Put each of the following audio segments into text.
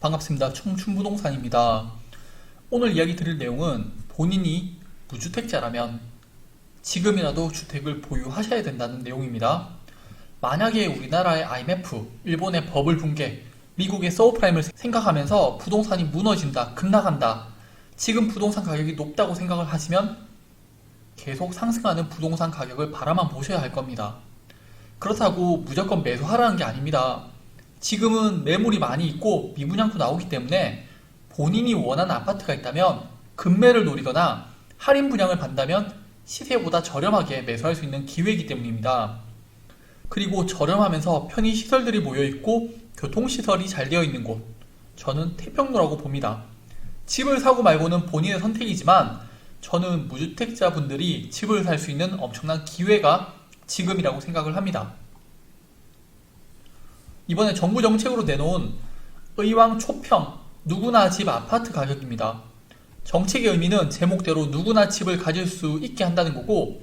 반갑습니다. 청춘부동산입니다. 오늘 이야기 드릴 내용은 본인이 무주택자라면 지금이라도 주택을 보유하셔야 된다는 내용입니다. 만약에 우리나라의 IMF, 일본의 버블 붕괴, 미국의 서브프라임을 생각하면서 부동산이 무너진다, 급락한다, 지금 부동산 가격이 높다고 생각을 하시면 계속 상승하는 부동산 가격을 바라만 보셔야 할 겁니다. 그렇다고 무조건 매수하라는 게 아닙니다. 지금은 매물이 많이 있고 미분양도 나오기 때문에 본인이 원하는 아파트가 있다면 급매를 노리거나 할인 분양을 받는다면 시세보다 저렴하게 매수할 수 있는 기회이기 때문입니다. 그리고 저렴하면서 편의시설들이 모여있고 교통시설이 잘 되어 있는 곳, 저는 태평로라고 봅니다. 집을 사고 말고는 본인의 선택이지만 저는 무주택자분들이 집을 살 수 있는 엄청난 기회가 지금이라고 생각을 합니다. 이번에 정부 정책으로 내놓은 의왕 초평 누구나 집 아파트 가격입니다. 정책의 의미는 제목대로 누구나 집을 가질 수 있게 한다는 거고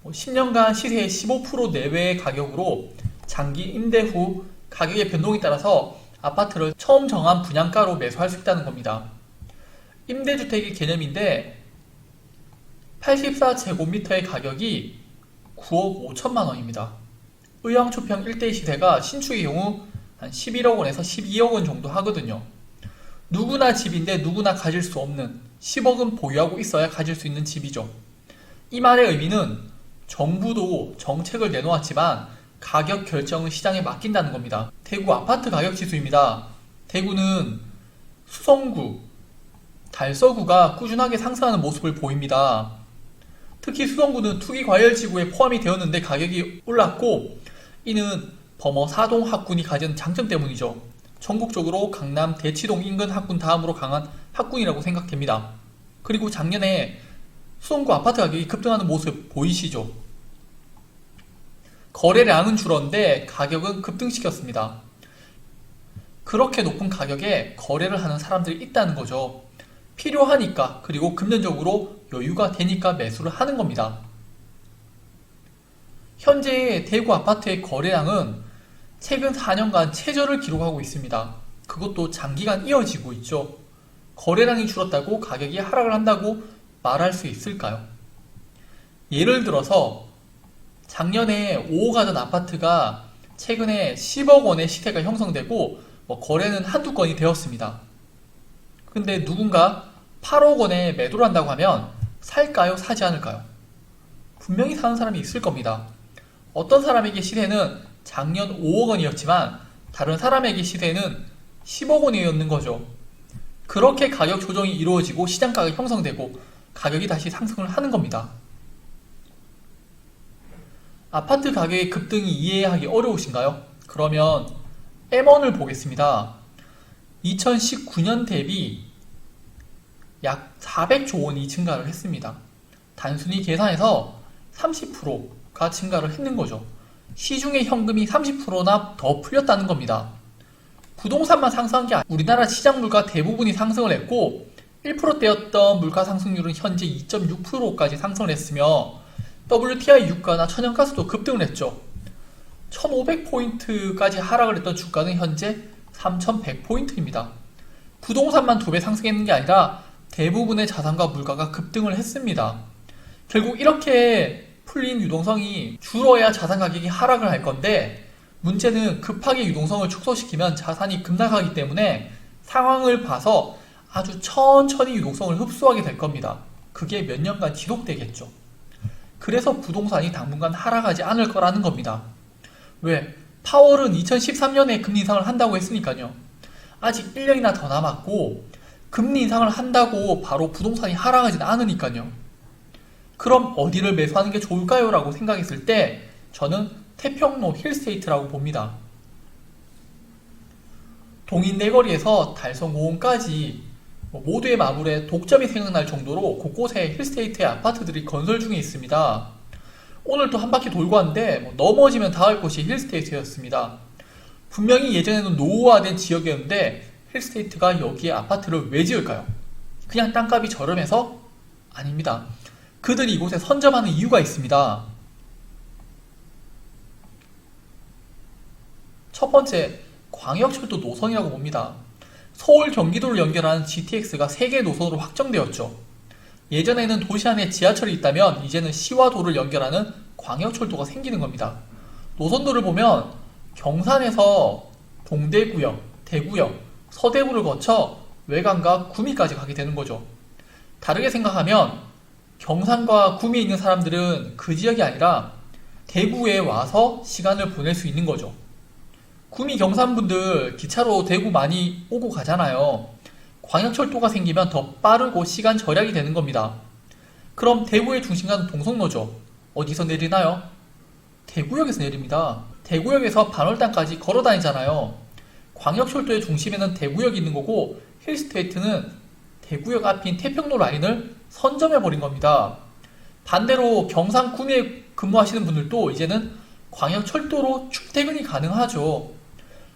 10년간 시세의 15% 내외의 가격으로 장기 임대 후 가격의 변동에 따라서 아파트를 처음 정한 분양가로 매수할 수 있다는 겁니다. 임대주택의 개념인데 84제곱미터의 가격이 9억 5천만 원입니다. 의왕초평 일대의 시세가 신축의 경우 한 11억 원에서 12억 원 정도 하거든요. 누구나 집인데 누구나 가질 수 없는 10억은 보유하고 있어야 가질 수 있는 집이죠. 이 말의 의미는 정부도 정책을 내놓았지만 가격 결정은 시장에 맡긴다는 겁니다. 대구 아파트 가격 지수입니다. 대구는 수성구, 달서구가 꾸준하게 상승하는 모습을 보입니다. 특히 수성구는 투기과열지구에 포함이 되었는데 가격이 올랐고 이는 범어 사동 학군이 가진 장점 때문이죠. 전국적으로 강남 대치동 인근 학군 다음으로 강한 학군이라고 생각됩니다. 그리고 작년에 수성구 아파트 가격이 급등하는 모습 보이시죠? 거래량은 줄었는데 가격은 급등시켰습니다. 그렇게 높은 가격에 거래를 하는 사람들이 있다는 거죠. 필요하니까, 그리고 금전적으로 여유가 되니까 매수를 하는 겁니다. 현재 대구 아파트의 거래량은 최근 4년간 최저를 기록하고 있습니다. 그것도 장기간 이어지고 있죠. 거래량이 줄었다고 가격이 하락을 한다고 말할 수 있을까요? 예를 들어서 작년에 5억 하던 아파트가 최근에 10억 원의 시세가 형성되고 거래는 한두 건이 되었습니다. 근데 누군가 8억 원에 매도를 한다고 하면 살까요? 사지 않을까요? 분명히 사는 사람이 있을 겁니다. 어떤 사람에게 시세는 작년 5억 원이었지만 다른 사람에게 시세는 10억 원이었는 거죠. 그렇게 가격 조정이 이루어지고 시장 가격이 형성되고 가격이 다시 상승을 하는 겁니다. 아파트 가격의 급등이 이해하기 어려우신가요? 그러면 M1을 보겠습니다. 2019년 대비 약 400조 원이 증가를 했습니다. 단순히 계산해서 30%가 증가를 했는 거죠. 시중의 현금이 30%나 더 풀렸다는 겁니다. 부동산만 상승한 게 아니라 우리나라 시장 물가 대부분이 상승을 했고 1%대였던 물가 상승률은 현재 2.6%까지 상승을 했으며 WTI 유가나 천연가스도 급등을 했죠. 1500포인트까지 하락을 했던 주가는 현재 3100포인트입니다. 부동산만 2배 상승했는 게 아니라 대부분의 자산과 물가가 급등을 했습니다. 결국 이렇게 풀린 유동성이 줄어야 자산 가격이 하락을 할 건데 문제는 급하게 유동성을 축소시키면 자산이 급락하기 때문에 상황을 봐서 아주 천천히 유동성을 흡수하게 될 겁니다. 그게 몇 년간 지속되겠죠. 그래서 부동산이 당분간 하락하지 않을 거라는 겁니다. 왜? 파월은 2013년에 금리 인상을 한다고 했으니까요. 아직 1년이나 더 남았고 금리 인상을 한다고 바로 부동산이 하락하지는 않으니까요. 그럼 어디를 매수하는 게 좋을까요? 라고 생각했을 때 저는 태평로 힐스테이트라고 봅니다. 동인 내거리에서 달성공원까지 모두의 마블에 독점이 생각날 정도로 곳곳에 힐스테이트의 아파트들이 건설 중에 있습니다. 오늘 또 한 바퀴 돌고 왔는데 넘어지면 닿을 곳이 힐스테이트였습니다. 분명히 예전에는 노후화된 지역이었는데 힐스테이트가 여기에 아파트를 왜 지을까요? 그냥 땅값이 저렴해서? 아닙니다. 그들이 이곳에 선점하는 이유가 있습니다. 첫 번째, 광역철도 노선이라고 봅니다. 서울 경기도를 연결하는 GTX가 3개 노선으로 확정되었죠. 예전에는 도시 안에 지하철이 있다면 이제는 시와 도를 연결하는 광역철도가 생기는 겁니다. 노선도를 보면 경산에서 동대구역, 대구역, 서대구를 거쳐 외관과 구미까지 가게 되는 거죠. 다르게 생각하면 경산과 구미에 있는 사람들은 그 지역이 아니라 대구에 와서 시간을 보낼 수 있는 거죠. 구미 경산분들 기차로 대구 많이 오고 가잖아요. 광역철도가 생기면 더 빠르고 시간 절약이 되는 겁니다. 그럼 대구의 중심가는 동성로죠. 어디서 내리나요? 대구역에서 내립니다. 대구역에서 반월당까지 걸어 다니잖아요. 광역철도의 중심에는 대구역이 있는 거고 힐스테이트는 대구역 앞인 태평로 라인을 선점해버린 겁니다. 반대로 경산 구미에 근무하시는 분들도 이제는 광역철도로 출퇴근이 가능하죠.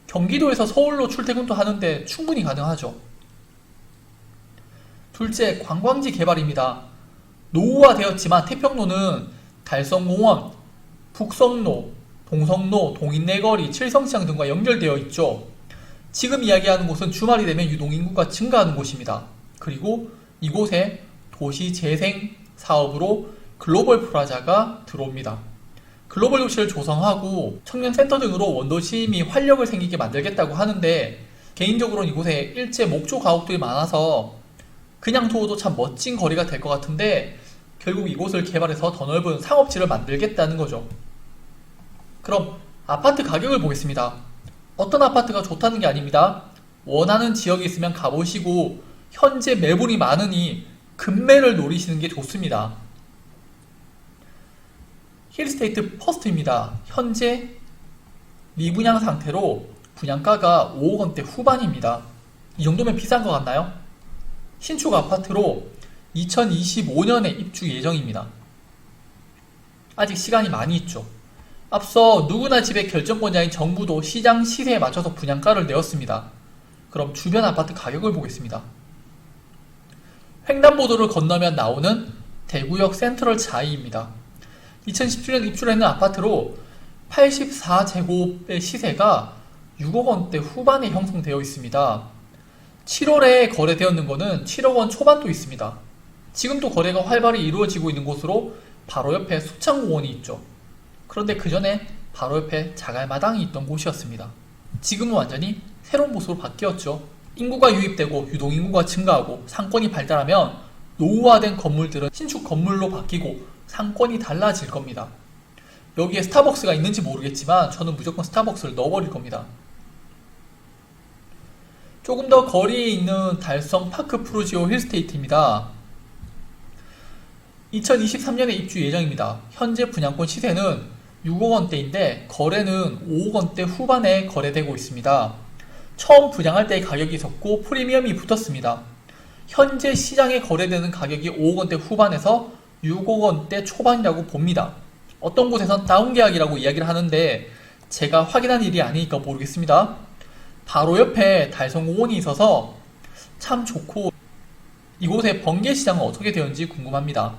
경기도에서 서울로 출퇴근도 하는데 충분히 가능하죠. 둘째, 관광지 개발입니다. 노후화되었지만 태평로는 달성공원, 북성로, 동성로, 동인내거리, 칠성시장 등과 연결되어 있죠. 지금 이야기하는 곳은 주말이 되면 유동인구가 증가하는 곳입니다. 그리고 이곳에 도시재생 사업으로 글로벌 프라자가 들어옵니다. 글로벌 도시를 조성하고 청년센터 등으로 원도심이 활력을 생기게 만들겠다고 하는데 개인적으로는 이곳에 일제 목조 가옥들이 많아서 그냥 두어도 참 멋진 거리가 될 것 같은데 결국 이곳을 개발해서 더 넓은 상업지를 만들겠다는 거죠. 그럼 아파트 가격을 보겠습니다. 어떤 아파트가 좋다는 게 아닙니다. 원하는 지역에 있으면 가보시고 현재 매물이 많으니 급매를 노리시는 게 좋습니다. 힐스테이트 퍼스트입니다. 현재 미분양 상태로 분양가가 5억 원대 후반입니다. 이 정도면 비싼 것 같나요? 신축 아파트로 2025년에 입주 예정입니다. 아직 시간이 많이 있죠. 앞서 누구나 집의 결정권자인 정부도 시장 시세에 맞춰서 분양가를 내었습니다. 그럼 주변 아파트 가격을 보겠습니다. 횡단보도를 건너면 나오는 대구역 센트럴 자이입니다. 2017년 입주를 했는 아파트로 84제곱의 시세가 6억 원대 후반에 형성되어 있습니다. 7월에 거래되었는 것은 7억 원 초반도 있습니다. 지금도 거래가 활발히 이루어지고 있는 곳으로 바로 옆에 수창공원이 있죠. 그런데 그 전에 바로 옆에 자갈마당이 있던 곳이었습니다. 지금은 완전히 새로운 곳으로 바뀌었죠. 인구가 유입되고 유동인구가 증가하고 상권이 발달하면 노후화된 건물들은 신축 건물로 바뀌고 상권이 달라질 겁니다. 여기에 스타벅스가 있는지 모르겠지만 저는 무조건 스타벅스를 넣어버릴 겁니다. 조금 더 거리에 있는 달성 파크 프루지오 힐스테이트입니다. 2023년에 입주 예정입니다. 현재 분양권 시세는 6억 원대인데 거래는 5억 원대 후반에 거래되고 있습니다. 처음 분양할 때의 가격이 있었고 프리미엄이 붙었습니다. 현재 시장에 거래되는 가격이 5억 원대 후반에서 6억 원대 초반이라고 봅니다. 어떤 곳에선 다운 계약이라고 이야기를 하는데 제가 확인한 일이 아니니까 모르겠습니다. 바로 옆에 달성공원이 있어서 참 좋고 이곳의 번개시장은 어떻게 되었는지 궁금합니다.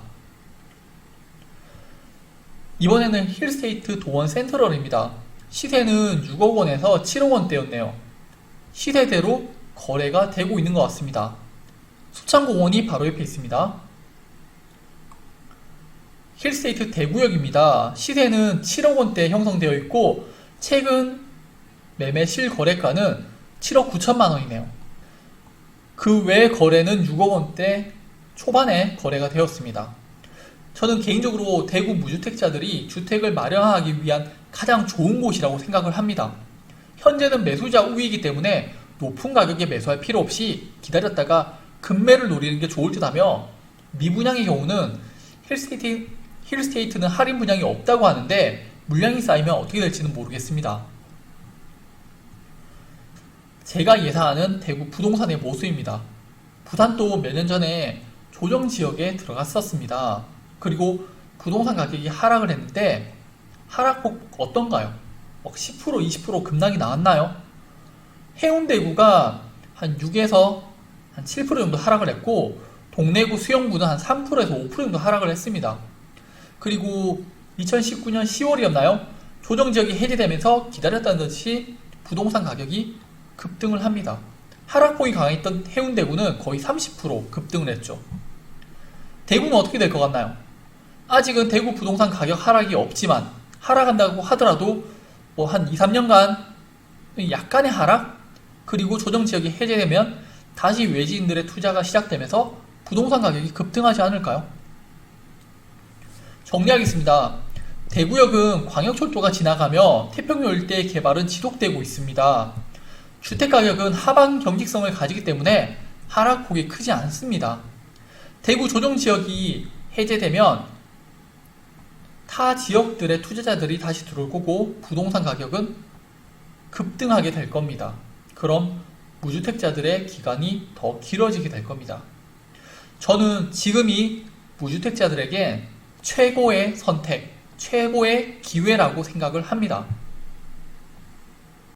이번에는 힐스테이트 도원 센트럴입니다. 시세는 6억 원에서 7억 원대였네요. 시세대로 거래가 되고 있는 것 같습니다. 수창공원이 바로 옆에 있습니다. 힐스테이트 대구역입니다. 시세는 7억 원대에 형성되어 있고 최근 매매 실거래가는 7억 9천만 원이네요. 그 외 거래는 6억 원대 초반에 거래가 되었습니다. 저는 개인적으로 대구 무주택자들이 주택을 마련하기 위한 가장 좋은 곳이라고 생각을 합니다. 현재는 매수자 우위이기 때문에 높은 가격에 매수할 필요 없이 기다렸다가 급매를 노리는 게 좋을 듯하며 미분양의 경우는 힐스테이트는 할인 분양이 없다고 하는데 물량이 쌓이면 어떻게 될지는 모르겠습니다. 제가 예상하는 대구 부동산의 모습입니다. 부산도 몇 년 전에 조정지역에 들어갔었습니다. 그리고 부동산 가격이 하락을 했는데 하락폭 어떤가요? 10% 20% 급락이 나왔나요? 해운대구가 한 6에서 한 7% 정도 하락을 했고 동래구 수영구는 한 3%에서 5% 정도 하락을 했습니다. 그리고 2019년 10월이었나요? 조정지역이 해제되면서 기다렸다는 듯이 부동산 가격이 급등을 합니다. 하락폭이 강했던 해운대구는 거의 30% 급등을 했죠. 대구는 어떻게 될 것 같나요? 아직은 대구 부동산 가격 하락이 없지만 하락한다고 하더라도 뭐 한 2, 3년간 약간의 하락? 그리고 조정지역이 해제되면 다시 외지인들의 투자가 시작되면서 부동산 가격이 급등하지 않을까요? 정리하겠습니다. 대구역은 광역철도가 지나가며 태평로 일대의 개발은 지속되고 있습니다. 주택가격은 하방 경직성을 가지기 때문에 하락폭이 크지 않습니다. 대구 조정지역이 해제되면 타 지역들의 투자자들이 다시 들어올 거고 부동산 가격은 급등하게 될 겁니다. 그럼 무주택자들의 기간이 더 길어지게 될 겁니다. 저는 지금이 무주택자들에게 최고의 선택, 최고의 기회라고 생각을 합니다.